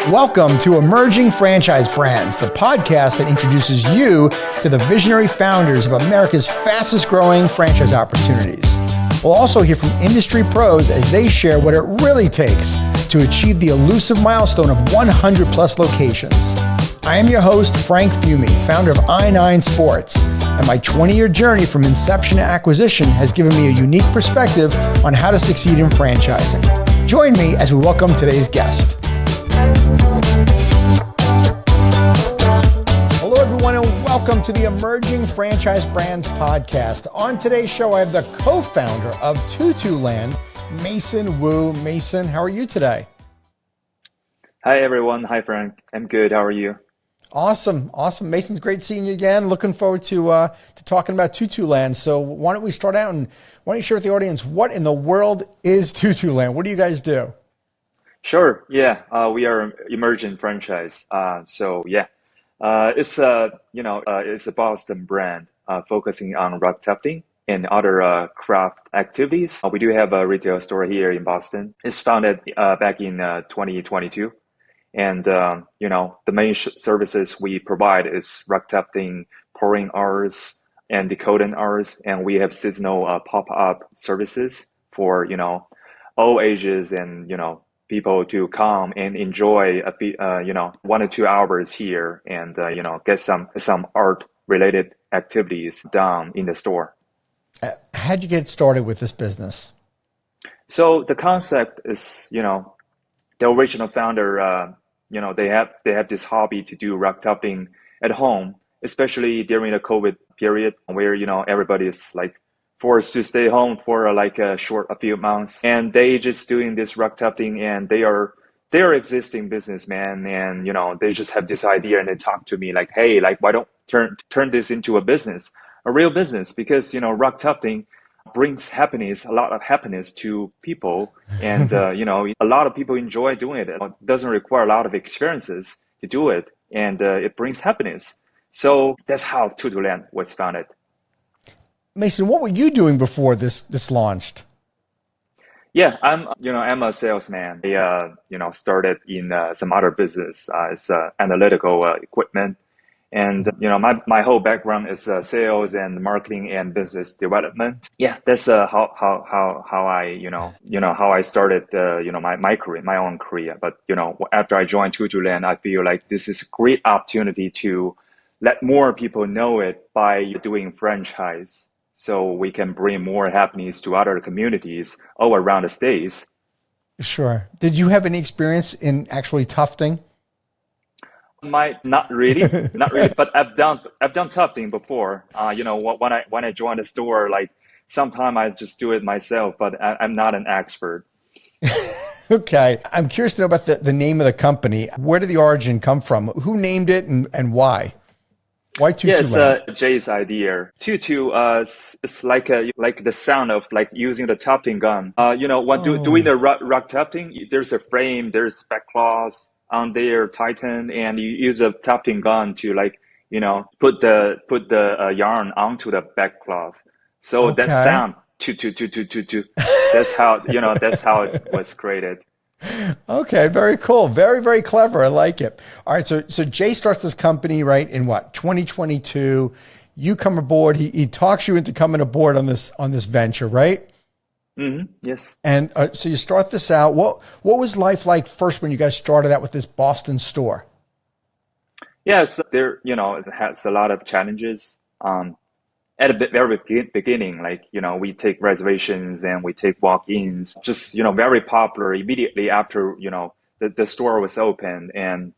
Welcome to Emerging Franchise Brands, the podcast that introduces you to the visionary founders of America's fastest growing franchise opportunities. We'll also hear from industry pros as they share what it really takes to achieve the elusive milestone of 100 plus locations. I am your host, Frank Fumey, founder of I9 Sports, and my 20-year journey from inception to acquisition has given me a unique perspective on how to succeed in franchising. Join me as we welcome today's guest. Hello, everyone, and welcome to the Emerging Franchise Brands podcast. On today's show, I have the co-founder of Tutu Land, Mason Wu. Mason, how are you today? Hi, everyone. Hi, Frank. I'm good. How are you? Awesome. Mason's great seeing you again. Looking forward to talking about Tutu Land. So why don't we start out and why don't you share with the audience what in the world is Tutu Land? What do you guys do? Sure. Yeah. We are emerging franchise. It's a Boston brand focusing on rug tufting and other craft activities. We do have a retail store here in Boston. It's founded back in 2022. And, the main services we provide is rug tufting, pouring hours, and decoding hours. And we have seasonal pop-up services for, all ages and, people to come and enjoy, 1 or 2 hours here and, get some art-related activities done in the store. How'd you get started with this business? So the concept is, the original founder, they have this hobby to do rug tufting at home, especially during the COVID period where, everybody is like forced to stay home for a few months. And they just doing this rug tufting and they're existing businessmen and, they just have this idea and they talk to me like, hey, why don't turn this into a real business? Because, rug tufting brings a lot of happiness to people. And, a lot of people enjoy doing it. It doesn't require a lot of experiences to do it. And it brings happiness. So that's how Tutuland was founded. Mason, what were you doing before this launched? Yeah, I'm a salesman. I, started in some other business as analytical equipment. And, my whole background is sales and marketing and business development. Yeah, that's how I started, my career, my own career. But, after I joined Tutuland, I feel like this is a great opportunity to let more people know it by doing franchise. So we can bring more happiness to other communities all around the States. Sure. Did you have any experience in actually tufting? Not really, but I've done tufting before. When I joined the store, sometimes I just do it myself, but I'm not an expert. Okay. I'm curious to know about the name of the company. Where did the origin come from? Who named it and why? Why Tutu Land? Yes, Jay's idea. Tutu, it's like the sound of using the tufting gun. Doing the rug tufting, there's a frame, there's back claws on there, tighten, and you use a tufting gun to put the yarn onto the back cloth. So Okay. that sound, that's how it was created. Okay, very cool. Very, very clever. I like it. All right, so Jay starts this company, right, in 2022. You come aboard. He talks you into coming aboard on this venture, right? Mm-hmm. Yes. And so you start this out. What was life like first when you guys started out with this Boston store? Yes, it has a lot of challenges. At the very beginning, we take reservations and we take walk-ins, just, very popular immediately after, the store was open. And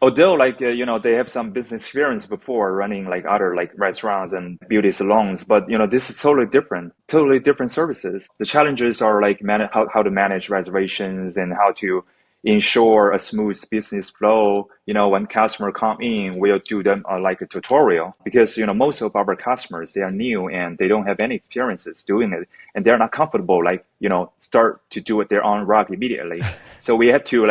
although, they have some business experience before running other restaurants and beauty salons, but, this is totally different services. The challenges are how to manage reservations and how to ensure a smooth business flow. When customer come in, we'll do them a tutorial because, most of our customers, they are new and they don't have any experiences doing it and they're not comfortable, start to do it their own rug immediately. So we have to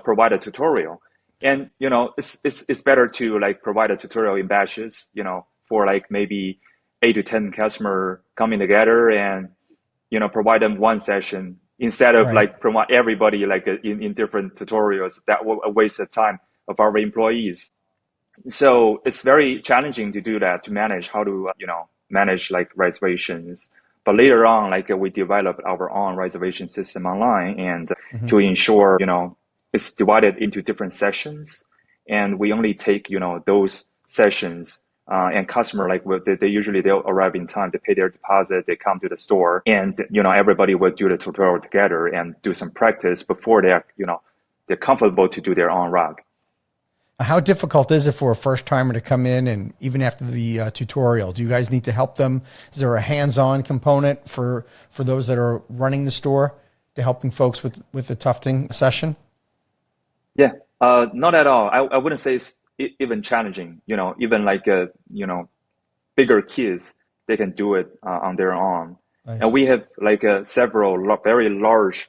provide a tutorial and, it's better to provide a tutorial in batches, for maybe 8 to 10 customer coming together and, provide them one session instead of Right. like promote everybody like in different tutorials. That will a waste of time of our employees. So it's very challenging to do that, to manage how to manage like reservations. But later on, like we developed our own reservation system online, and Hmm. to ensure it's divided into different sessions, and we only take those sessions. And customer like they usually they'll arrive in time, they pay their deposit, they come to the store, and everybody will do the tutorial together and do some practice before they're comfortable to do their own rug. How difficult is it for a first timer to come in and even after the tutorial, do you guys need to help them? Is there a hands-on component for those that are running the store to helping folks with the tufting session? Yeah, not at all. I wouldn't say it's even challenging. Even like bigger kids, they can do it on their own. And Nice. we have like several very large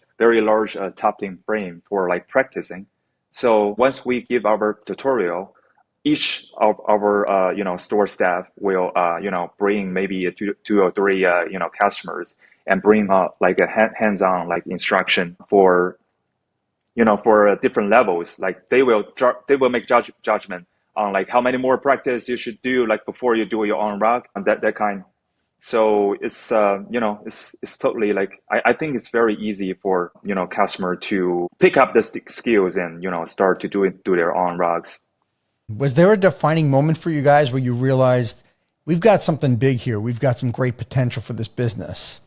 topping frame for like practicing. So once we give our tutorial, each of our store staff will bring maybe two or three customers and bring like a hands-on like instruction for different levels. Like they will make judgment on like how many more practice you should do like before you do your own rug and that kind. So it's it's totally like I think it's very easy for customer to pick up the skills and start to do their own rugs. Was there a defining moment for you guys where you realized we've got something big here? We've got some great potential for this business.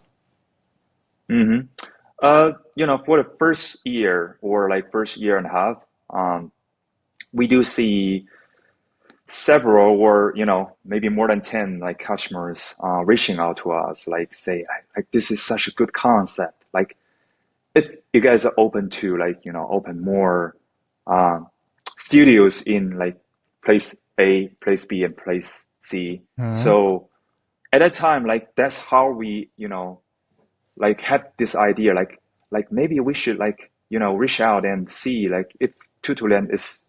Hmm. For the first year or like first year and a half, we do see several or maybe more than 10 like customers reaching out to us like say like this is such a good concept, like if you guys are open to like open more um, studios in like place A, place B, and place C. Mhm. So at that time, like that's how we like had this idea, like maybe we should like reach out and see like if Tutuland is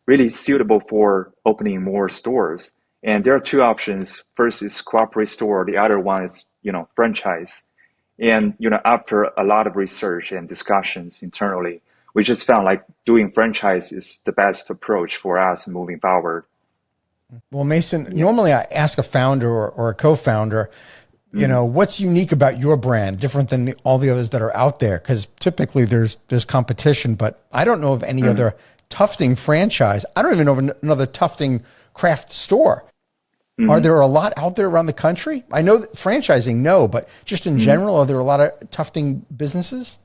really suitable for opening more stores. And there are two options. First is cooperative store. The other one is, franchise. And, after a lot of research and discussions internally, we just found like doing franchise is the best approach for us moving forward. Well, Mason, Yeah. normally I ask a founder or a co-founder, Mhm. what's unique about your brand, different than all the others that are out there? Because typically there's competition, but I don't know of any Mhm. other tufting franchise. I don't even know of another tufting craft store. Are Mhm. there a lot out there around the country? I know that franchising, no, but just in Mhm. general, are there a lot of tufting businesses?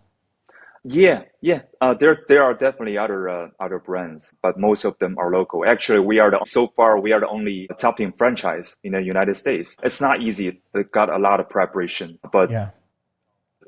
Yeah, yeah. There are definitely other brands, but most of them are local. Actually, so far we are the only top team franchise in the United States. It's not easy. It got a lot of preparation, but Yeah.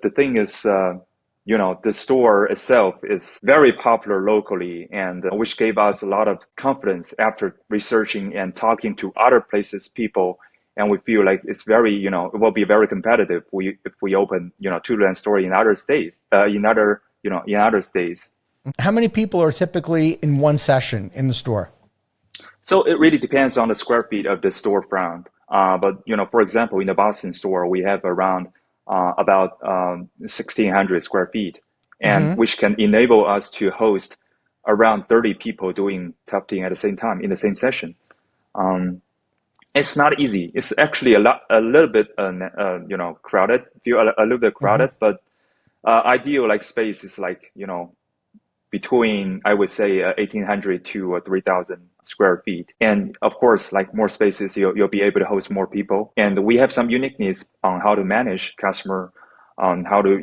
the thing is, the store itself is very popular locally, and which gave us a lot of confidence after researching and talking to other places, people. And we feel like it's very, it will be very competitive. If we open, Tutuland store in other states, in other states. How many people are typically in one session in the store? So it really depends on the square feet of the storefront. But for example, in the Boston store, we have around about 1,600 square feet, and Hmm. which can enable us to host around 30 people doing tufting at the same time in the same session. Um, it's not easy. It's actually a little bit, crowded. Feel a little bit Hmm. crowded, but ideal like space is like between I would say 1,800 to 3,000 square feet. And of course, like more spaces, you'll be able to host more people. And we have some uniqueness on how to manage customer, on how to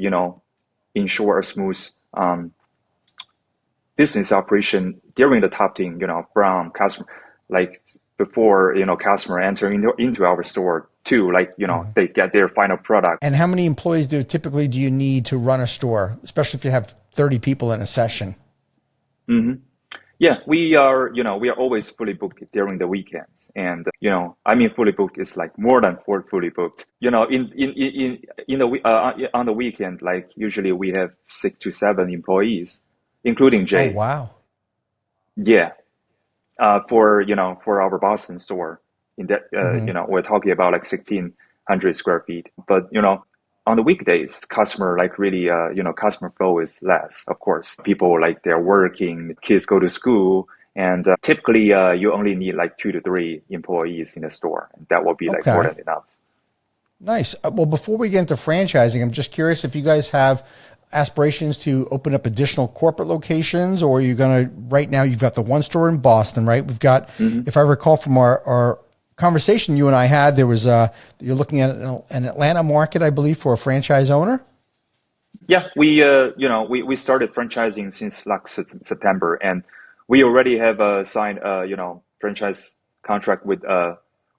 ensure a smooth business operation during the tufting. From customer like before customer entering into our store to like Hmm. they get their final product. And how many employees do you need to run a store, especially if you have 30 people in a session? Hmm. Yeah, we are always fully booked during the weekends, and I mean fully booked is like more than fully booked. In the on the weekend, like usually we have 6 to 7 employees, including Oh, Jay. wow. Yeah, for our Boston store, in that Hmm. we're talking about like 1,600 square feet, but on the weekdays, customer like really, customer flow is less, of course. People like they're working, kids go to school, and typically you only need like 2 to 3 employees in the store. And that will be like more Okay. than enough. Nice. Well, before we get into franchising, I'm just curious if you guys have aspirations to open up additional corporate locations, or are you going to, right now, you've got the one store in Boston, right? We've got, Hmm. if I recall from our conversation you and I had, there was, you're looking at an Atlanta market, I believe, for a franchise owner. Yeah, we started franchising since like September, and we already have signed franchise contract with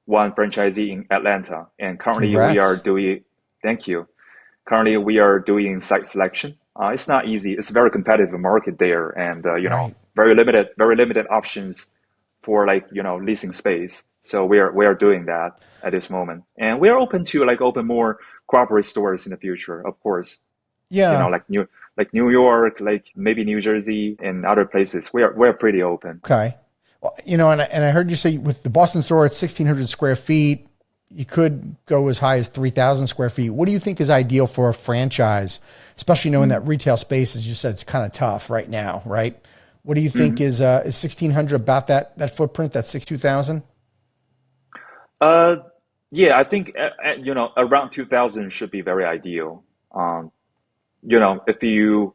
one franchisee in Atlanta, and currently we are Congrats. doing. Thank you. Currently we are doing site selection. It's not easy. It's a very competitive market there, and Right. very limited options for like leasing space. So we are doing that at this moment, and we are open to like open more corporate stores in the future, of course. Yeah. Like New York, like maybe New Jersey and other places. We are pretty open. Okay. Well, and I heard you say with the Boston store, it's 1,600 square feet. You could go as high as 3,000 square feet. What do you think is ideal for a franchise, especially knowing that retail space, as you said, it's kind of tough right now, right? What do you think Hmm. is 1,600 about that footprint, that 62,000? Uh, yeah, I think around 2000 should be very ideal. If you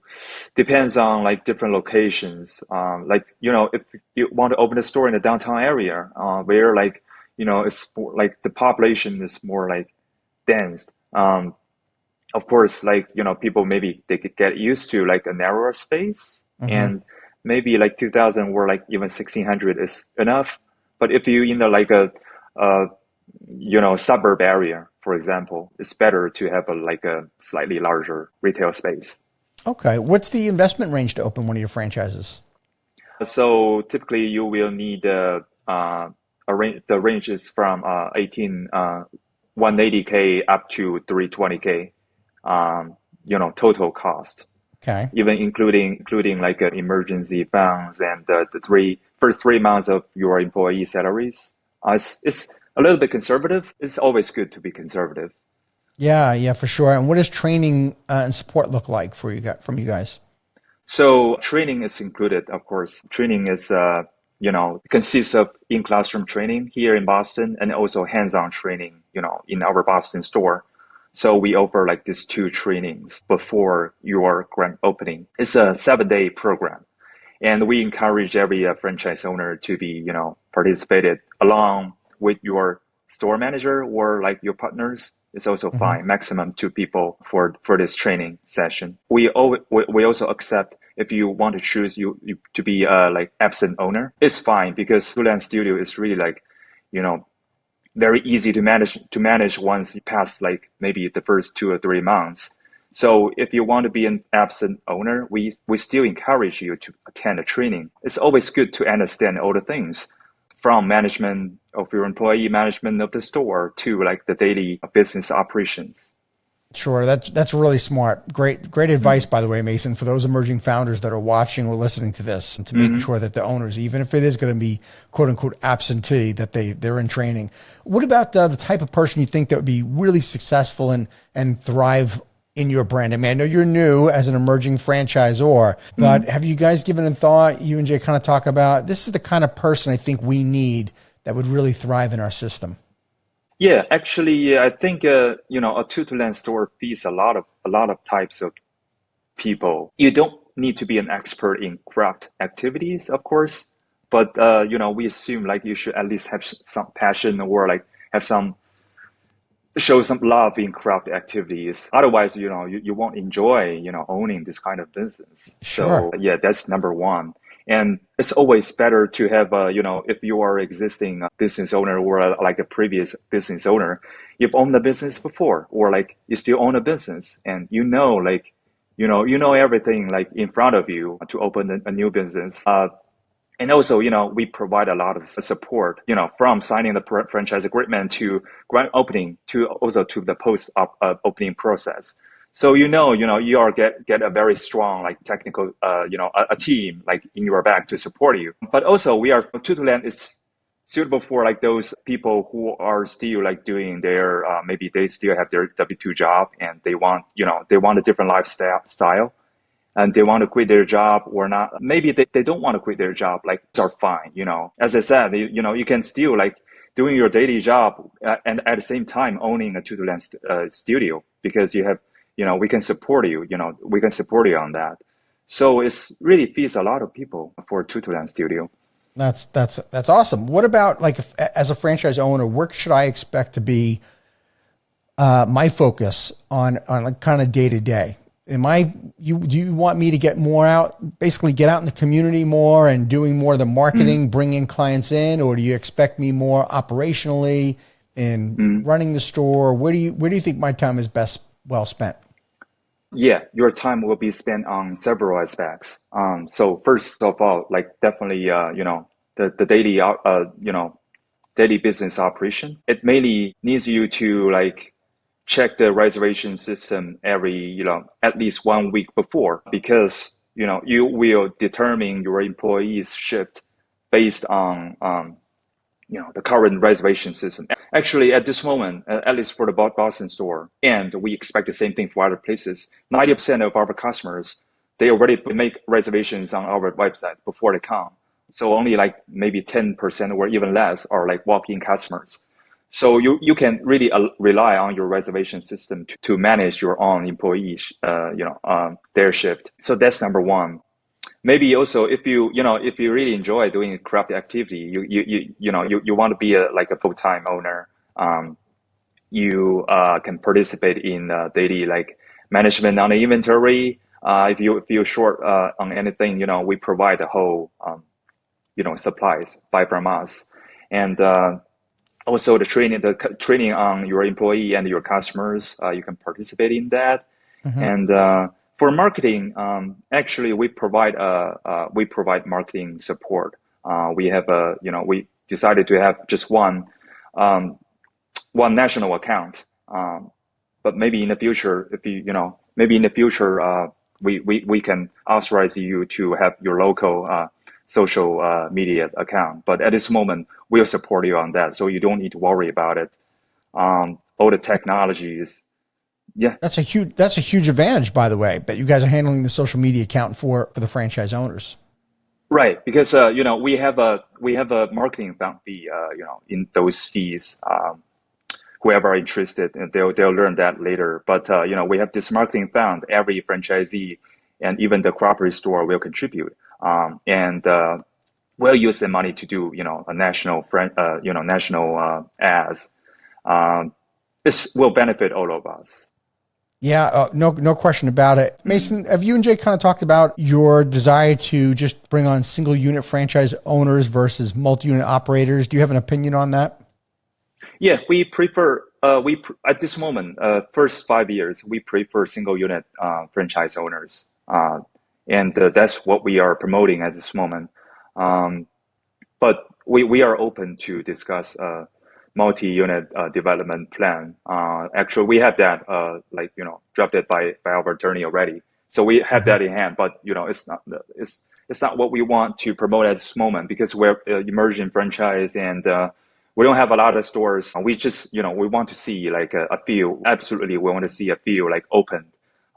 depends on like different locations, like if you want to open a store in the downtown area, where like it's more, like the population is more like dense. Of course, like people maybe they could get used to like a narrower space, Hmm. and maybe like 2000 or like even 1600 is enough. But if you in the like a suburb area, for example, it's better to have a slightly larger retail space. Okay. What's the investment range to open one of your franchises? So typically you will need the range is from 180K up to 320K, total cost, Okay. even including like emergency funds and the first 3 months of your employee salaries. It's a little bit conservative. It's always good to be conservative. Yeah, yeah, for sure. And what does training and support look like for you guys, from you guys? So training is included, of course. Training is, consists of in-classroom training here in Boston and also hands-on training, in our Boston store. So we offer like these two trainings before your grand opening. It's a 7-day program. And we encourage every franchise owner to be, participated along with your store manager or like your partners. It's also Hmm. fine. Maximum 2 people for this training session. We also accept if you want to choose you to be like absent owner. It's fine because Tutuland Studio is really like, you know, very easy to manage once you pass like maybe the first 2 or 3 months. So if you want to be an absent owner, we still encourage you to attend a training. It's always good to understand all the things from management of your employee, management of the store to like the daily business operations. Sure, that's really smart. Great advice, Hmm. by the way, Mason, for those emerging founders that are watching or listening to this, and to making Hmm. sure that the owners, even if it is going to be quote unquote absentee, that they're in training. What about the type of person you think that would be really successful and thrive in your brand? I mean, I know you're new as an emerging franchisor, but Hmm. have you guys given a thought? You and Jay kind of talk about this is the kind of person I think we need that would really thrive in our system. Yeah, actually, yeah, I think a Tutuland store feeds a lot of types of people. You don't need to be an expert in craft activities, of course, but we assume like you should at least have some passion or like have some show some love in craft activities. Otherwise, you won't enjoy, owning this kind of business. Sure. So yeah, that's number one. And it's always better to have, if you are existing business owner or like a previous business owner, you've owned the business before, or like you still own a business, and like, everything like in front of you to open a new business. And also, we provide a lot of support, from signing the franchise agreement to grand opening to also to the post opening process. So you are get a very strong like technical a team like in your back to support you. But also we are Tutuland is suitable for like those people who are still like doing their maybe they still have their W-2 job and they want, they want a different lifestyle and they want to quit their job or not. Maybe they don't want to quit their job. Like, these are fine. As I said, you can still like doing your daily job and at the same time owning a Tutuland studio because you have, we can support you, we can support you on that. So it's really feeds a lot of people for Tutuland studio. That's awesome. What about like as a franchise owner, where should I expect to be my focus on like kind of day to day? Do you want me to get more out, basically get out in the community more and doing more of the marketing, bringing clients in, or do you expect me more operationally in running the store? Where do you think my time is best well spent? Yeah, your time will be spent on several aspects. So first of all, like definitely, the daily, daily business operation. It mainly needs you to like check the reservation system every, at least 1 week before, because, you will determine your employees' shift based on, the current reservation system. Actually, at this moment, at least for the Boston store, and we expect the same thing for other places, 90% of our customers, they already make reservations on our website before they come. So only like maybe 10% or even less are like walk-in customers. So you can really rely on your reservation system to manage your own employees, their shift. So that's number one. Maybe also if you really enjoy doing craft activity, you want to be like a full-time owner. You can participate in daily like management on the inventory. If you feel short on anything, we provide the whole supplies buy from us, and also the training on your employee and your customers. You can participate in that, and for marketing, actually we provide marketing support. We have we decided to have just one national account, but maybe in the future, if we can authorize you to have your local social media account. But at this moment, we'll support you on that, so you don't need to worry about it. All the technologies. Yeah, That's a huge advantage, by the way, that you guys are handling the social media account for the franchise owners. right. Because we have a marketing fund fee. In those fees, whoever are interested, they'll learn that later. But we have this marketing fund. Every franchisee and even the property store will contribute, and we'll use the money to do a national national ads. This will benefit all of us. Yeah, no question about it. Mason, have you and Jay kind of talked about your desire to just bring on single unit franchise owners versus multi-unit operators? Do you have an opinion on that? Yeah, we prefer at this moment, first 5 years, we prefer single unit franchise owners, and that's what we are promoting at this moment. But we are open to discuss multi-unit development plan. Actually, we have that drafted by our attorney already. So we have that in hand, but it's not what we want to promote at this moment because we're emerging franchise and we don't have a lot of stores. We just we want to see like a few. Absolutely, we want to see a few like open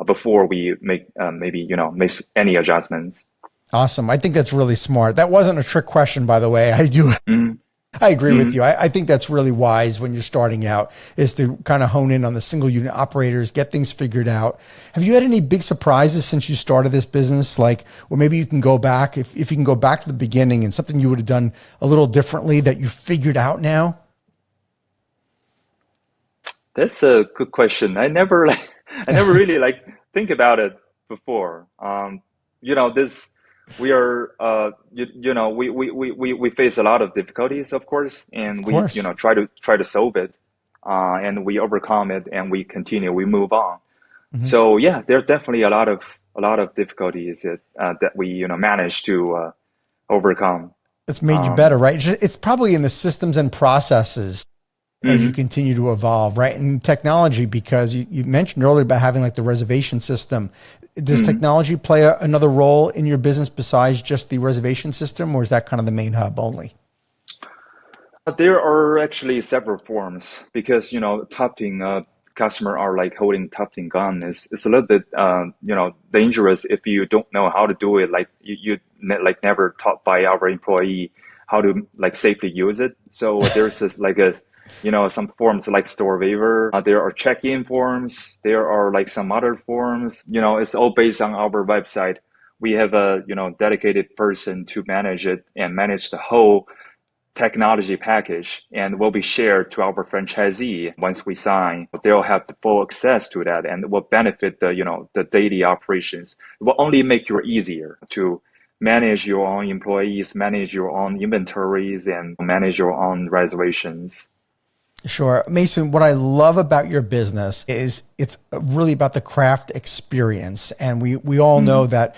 before we make maybe make any adjustments. Awesome. I think that's really smart. That wasn't a trick question, by the way. I agree with you. I think that's really wise when you're starting out is to kind of hone in on the single unit operators, get things figured out. Have you had any big surprises since you started this business? Like, or maybe you can go back, if you can go back to the beginning and something you would have done a little differently that you figured out now? That's a good question. I never really like think about it before. This we are we face a lot of difficulties, of course, and Of we course. try to solve it, and we overcome it, and we continue, we move on. So yeah, there are definitely a lot of difficulties that we manage to overcome. It's made you better, right? It's probably in the systems and processes as you continue to evolve, right? And technology, because you mentioned earlier about having like the reservation system. Does technology play another role in your business besides just the reservation system, or is that kind of the main hub only? There are actually several forms because tufting customer are like holding tufting gun is it's a little bit dangerous if you don't know how to do it. Like like never taught by our employee how to like safely use it. So there's this like a some forms like store waiver. There are check-in forms. There are like some other forms. It's all based on our website. We have a dedicated person to manage it and manage the whole technology package and will be shared to our franchisee once we sign. They'll have the full access to that and will benefit the daily operations. It will only make you easier to manage your own employees, manage your own inventories, and manage your own reservations. Sure. Mason, what I love about your business is it's really about the craft experience. And we all know that,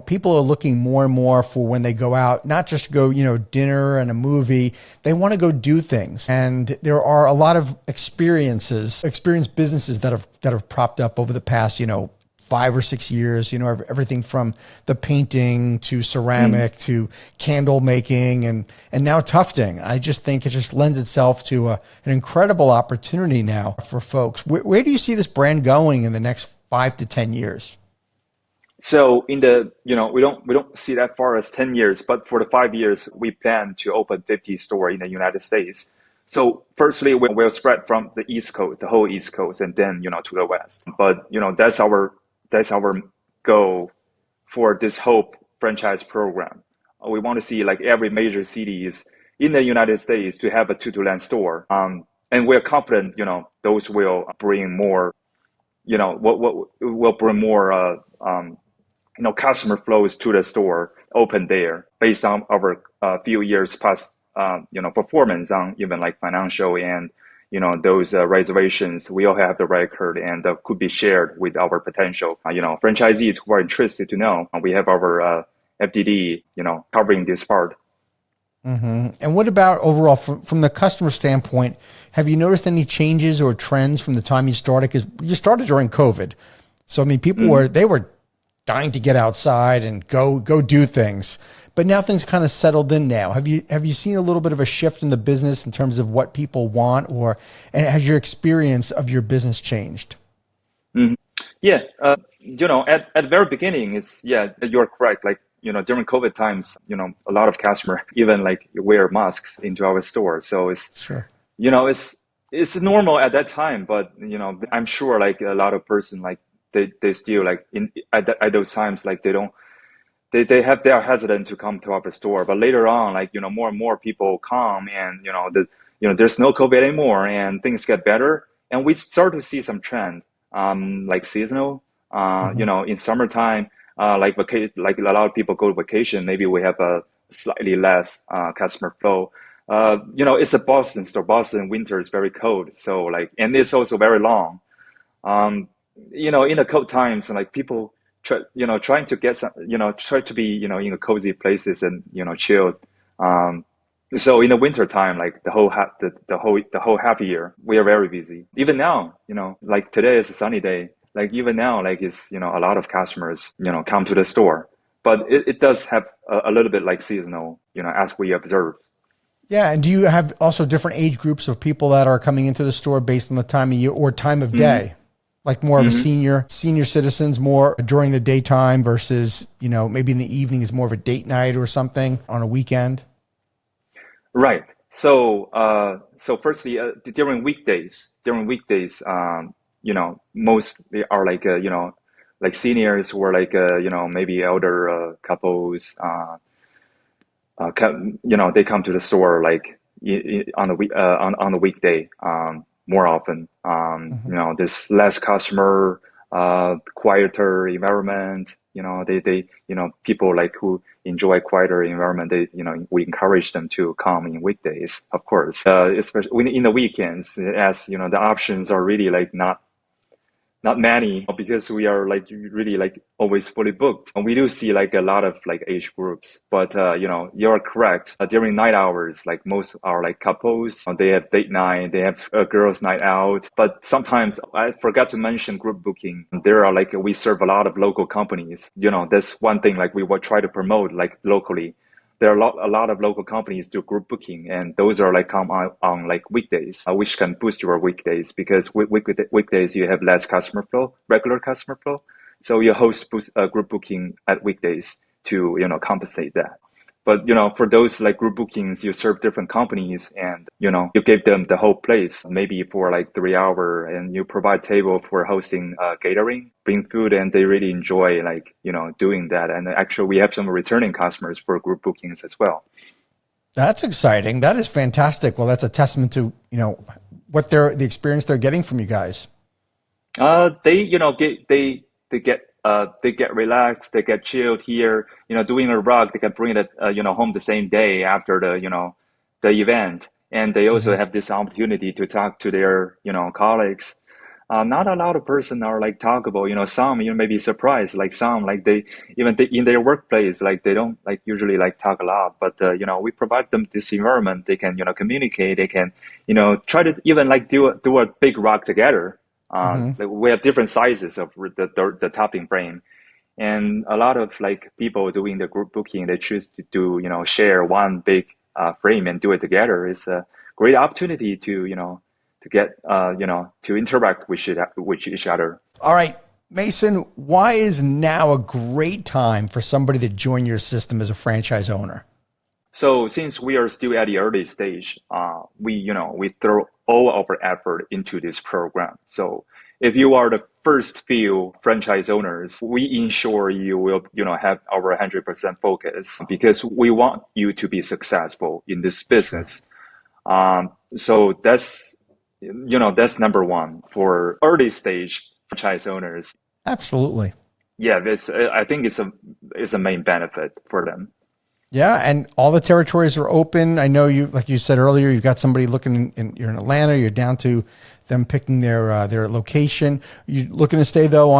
people are looking more and more for when they go out, not just to go, dinner and a movie, they want to go do things. And there are a lot of experienced businesses that have propped up over the past, 5 or 6 years, everything from the painting to ceramic to candle making and now tufting. I just think it just lends itself to an incredible opportunity now for folks. Where do you see this brand going in the next 5 to 10 years? So in the, we don't see that far as 10 years, but for the 5 years, we plan to open 50 store in the United States. So firstly, we'll spread from the East Coast, the whole East Coast, and then, to the West. But, that's our goal for this whole franchise program. We want to see like every major cities in the United States to have a Tutuland store. And we're confident, those will bring more, what will bring more, customer flows to the store open there based on our few years past, performance on even like financial and those reservations. We all have the record and could be shared with our potential franchisees who are interested to know. We have our FDD covering this part. And what about overall from the customer standpoint? Have you noticed any changes or trends from the time you started? Because you started during COVID, so I mean, people were dying to get outside and go do things. But now things kind of settled in now. Have you seen a little bit of a shift in the business in terms of what people want, and has your experience of your business changed? Yeah, at the very beginning you're correct. Like, during COVID times, a lot of customer even like wear masks into our store. So it's, Sure. it's normal at that time, but I'm sure like a lot of person like they still like at those times like they are hesitant to come to our store. But later on, like more and more people come, and there's no COVID anymore, and things get better, and we start to see some trend, like seasonal, in summertime, like a lot of people go to vacation. Maybe we have a slightly less customer flow. It's a Boston store. Boston winter is very cold, so like, and it's also very long. Um, in the cold times, like people trying to get some, try to be, in the cozy places and, chilled. Um, so in the winter time, like the whole half year, we are very busy. Even now, like today is a sunny day. Like even now, like it's, a lot of customers, come to the store, but it does have a little bit like seasonal, as we observe. Yeah. And do you have also different age groups of people that are coming into the store based on the time of year or time of day? Like more of a senior citizens, more during the daytime versus, maybe in the evening is more of a date night or something on a weekend? Right. So firstly, during weekdays, most they are like, like seniors who are like, maybe elder couples, they come to the store like on the on the weekday, more often. There's less customer, quieter environment. People like who enjoy quieter environment. We encourage them to come in weekdays, of course, especially in the weekends, as the options are really like not many because we are like really like always fully booked. And we do see like a lot of like age groups, but you're correct. During night hours, like most are like couples, they have date night, they have a girls' night out. But sometimes I forgot to mention group booking. There are like we serve a lot of local companies. That's one thing like we will try to promote like locally. there are a lot of local companies do group booking, and those are like come on like weekdays, which can boost your weekdays because weekdays you have less customer flow, regular customer flow. So you host group booking at weekdays to compensate that. But for those like group bookings, you serve different companies, and you give them the whole place, maybe for like 3 hours, and you provide table for hosting catering, bring food, and they really enjoy like doing that. And actually, we have some returning customers for group bookings as well. That's exciting. That is fantastic. Well, that's a testament to what the experience they're getting from you guys. They get relaxed, they get chilled here, doing a rug, they can bring it, home the same day after the event. And they also have this opportunity to talk to their, colleagues. Not a lot of person are like talkable, some, you may be surprised, like some, like even in their workplace, like they don't like usually like talk a lot, but, we provide them this environment, they can, communicate, they can, try to even like do a big rug together. Like we have different sizes of the topping frame, and a lot of like people doing the group booking, they choose to do share one big frame and do it together. It's a great opportunity to to get to interact with each other. All right, Mason, why is now a great time for somebody to join your system as a franchise owner? So since we are still at the early stage, we throw all our effort into this program. So if you are the first few franchise owners, we ensure you will have our 100% focus because we want you to be successful in this business. So that's number one for early stage franchise owners. Absolutely. Yeah, I think it's a main benefit for them. Yeah, and all the territories are open. I know you, like you said earlier, you've got somebody looking you're in Atlanta, you're down to them picking their location. You looking to stay though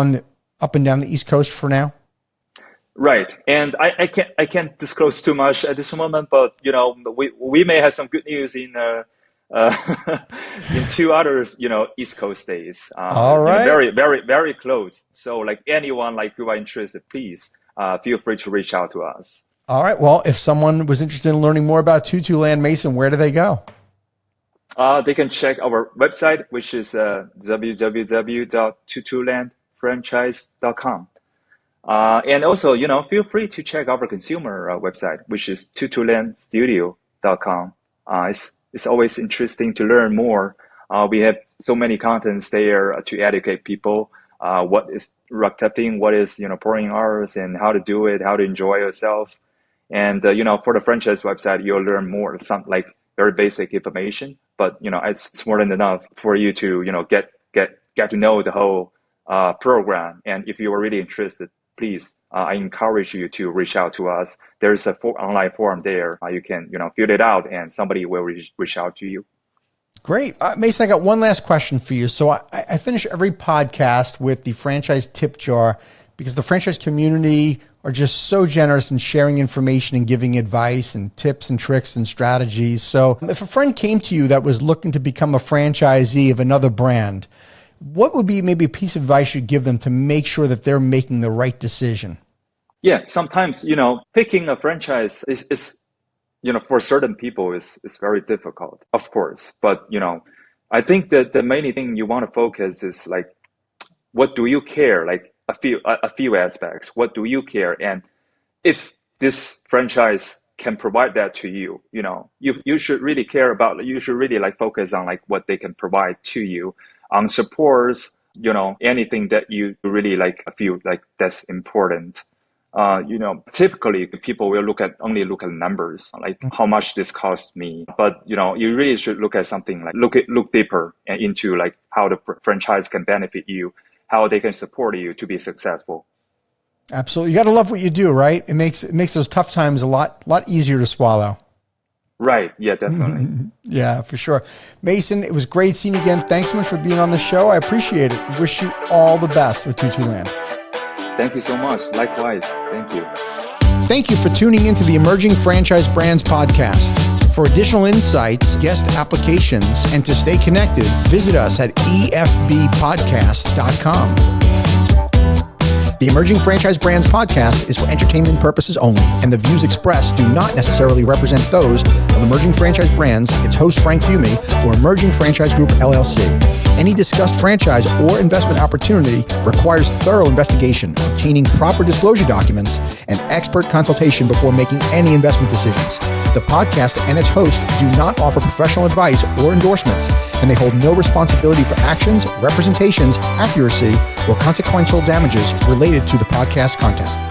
up and down the East Coast for now? Right. And I can't disclose too much at this moment, but we may have some good news in in 2 other East Coast states. All right. Very, very, very close. So like anyone like who are interested, please feel free to reach out to us. All right. Well, if someone was interested in learning more about Tutuland, Mason, where do they go? They can check our website, which is www.tutulandfranchise.com. And also, feel free to check our consumer website, which is tutulandstudio.com. It's always interesting to learn more. We have so many contents there to educate people. What is rug tufting, what is, pouring hours, and how to do it, how to enjoy yourself. And, for the franchise website, you'll learn more, some like very basic information, but, it's more than enough for you to, get to know the whole program. And if you are really interested, please, I encourage you to reach out to us. There's a online forum there. You can, fill it out and somebody will reach out to you. Great. Mason, I got one last question for you. So I finish every podcast with the franchise tip jar because the franchise community are just so generous in sharing information and giving advice and tips and tricks and strategies. So if a friend came to you that was looking to become a franchisee of another brand, what would be maybe a piece of advice you'd give them to make sure that they're making the right decision? Yeah, sometimes, picking a franchise is for certain people is very difficult, of course. But, I think that the main thing you want to focus is like, what do you care? Like a few aspects. What do you care? And if this franchise can provide that to you, you should really care about, you should really like focus on like what they can provide to you on supports, anything that you really like feel like that's important. Typically people will only look at numbers, like how much this costs me. But, you really should look at something like look deeper and into like how the franchise can benefit you, how they can support you to be successful. Absolutely. You got to love what you do, right? It makes those tough times a lot easier to swallow. Right. Yeah, definitely. Yeah, for sure. Mason, it was great seeing you again. Thanks so much for being on the show. I appreciate it. Wish you all the best with Tutuland. Thank you so much. Likewise. Thank you. Thank you for tuning into the Emerging Franchise Brands podcast. For additional insights, guest applications, and to stay connected, visit us at efbpodcast.com. The Emerging Franchise Brands podcast is for entertainment purposes only, and the views expressed do not necessarily represent those of Emerging Franchise Brands, its host Frank Fumey, or Emerging Franchise Group LLC. Any discussed franchise or investment opportunity requires thorough investigation, obtaining proper disclosure documents, and expert consultation before making any investment decisions. The podcast and its host do not offer professional advice or endorsements, and they hold no responsibility for actions, representations, accuracy, or consequential damages related to the podcast content.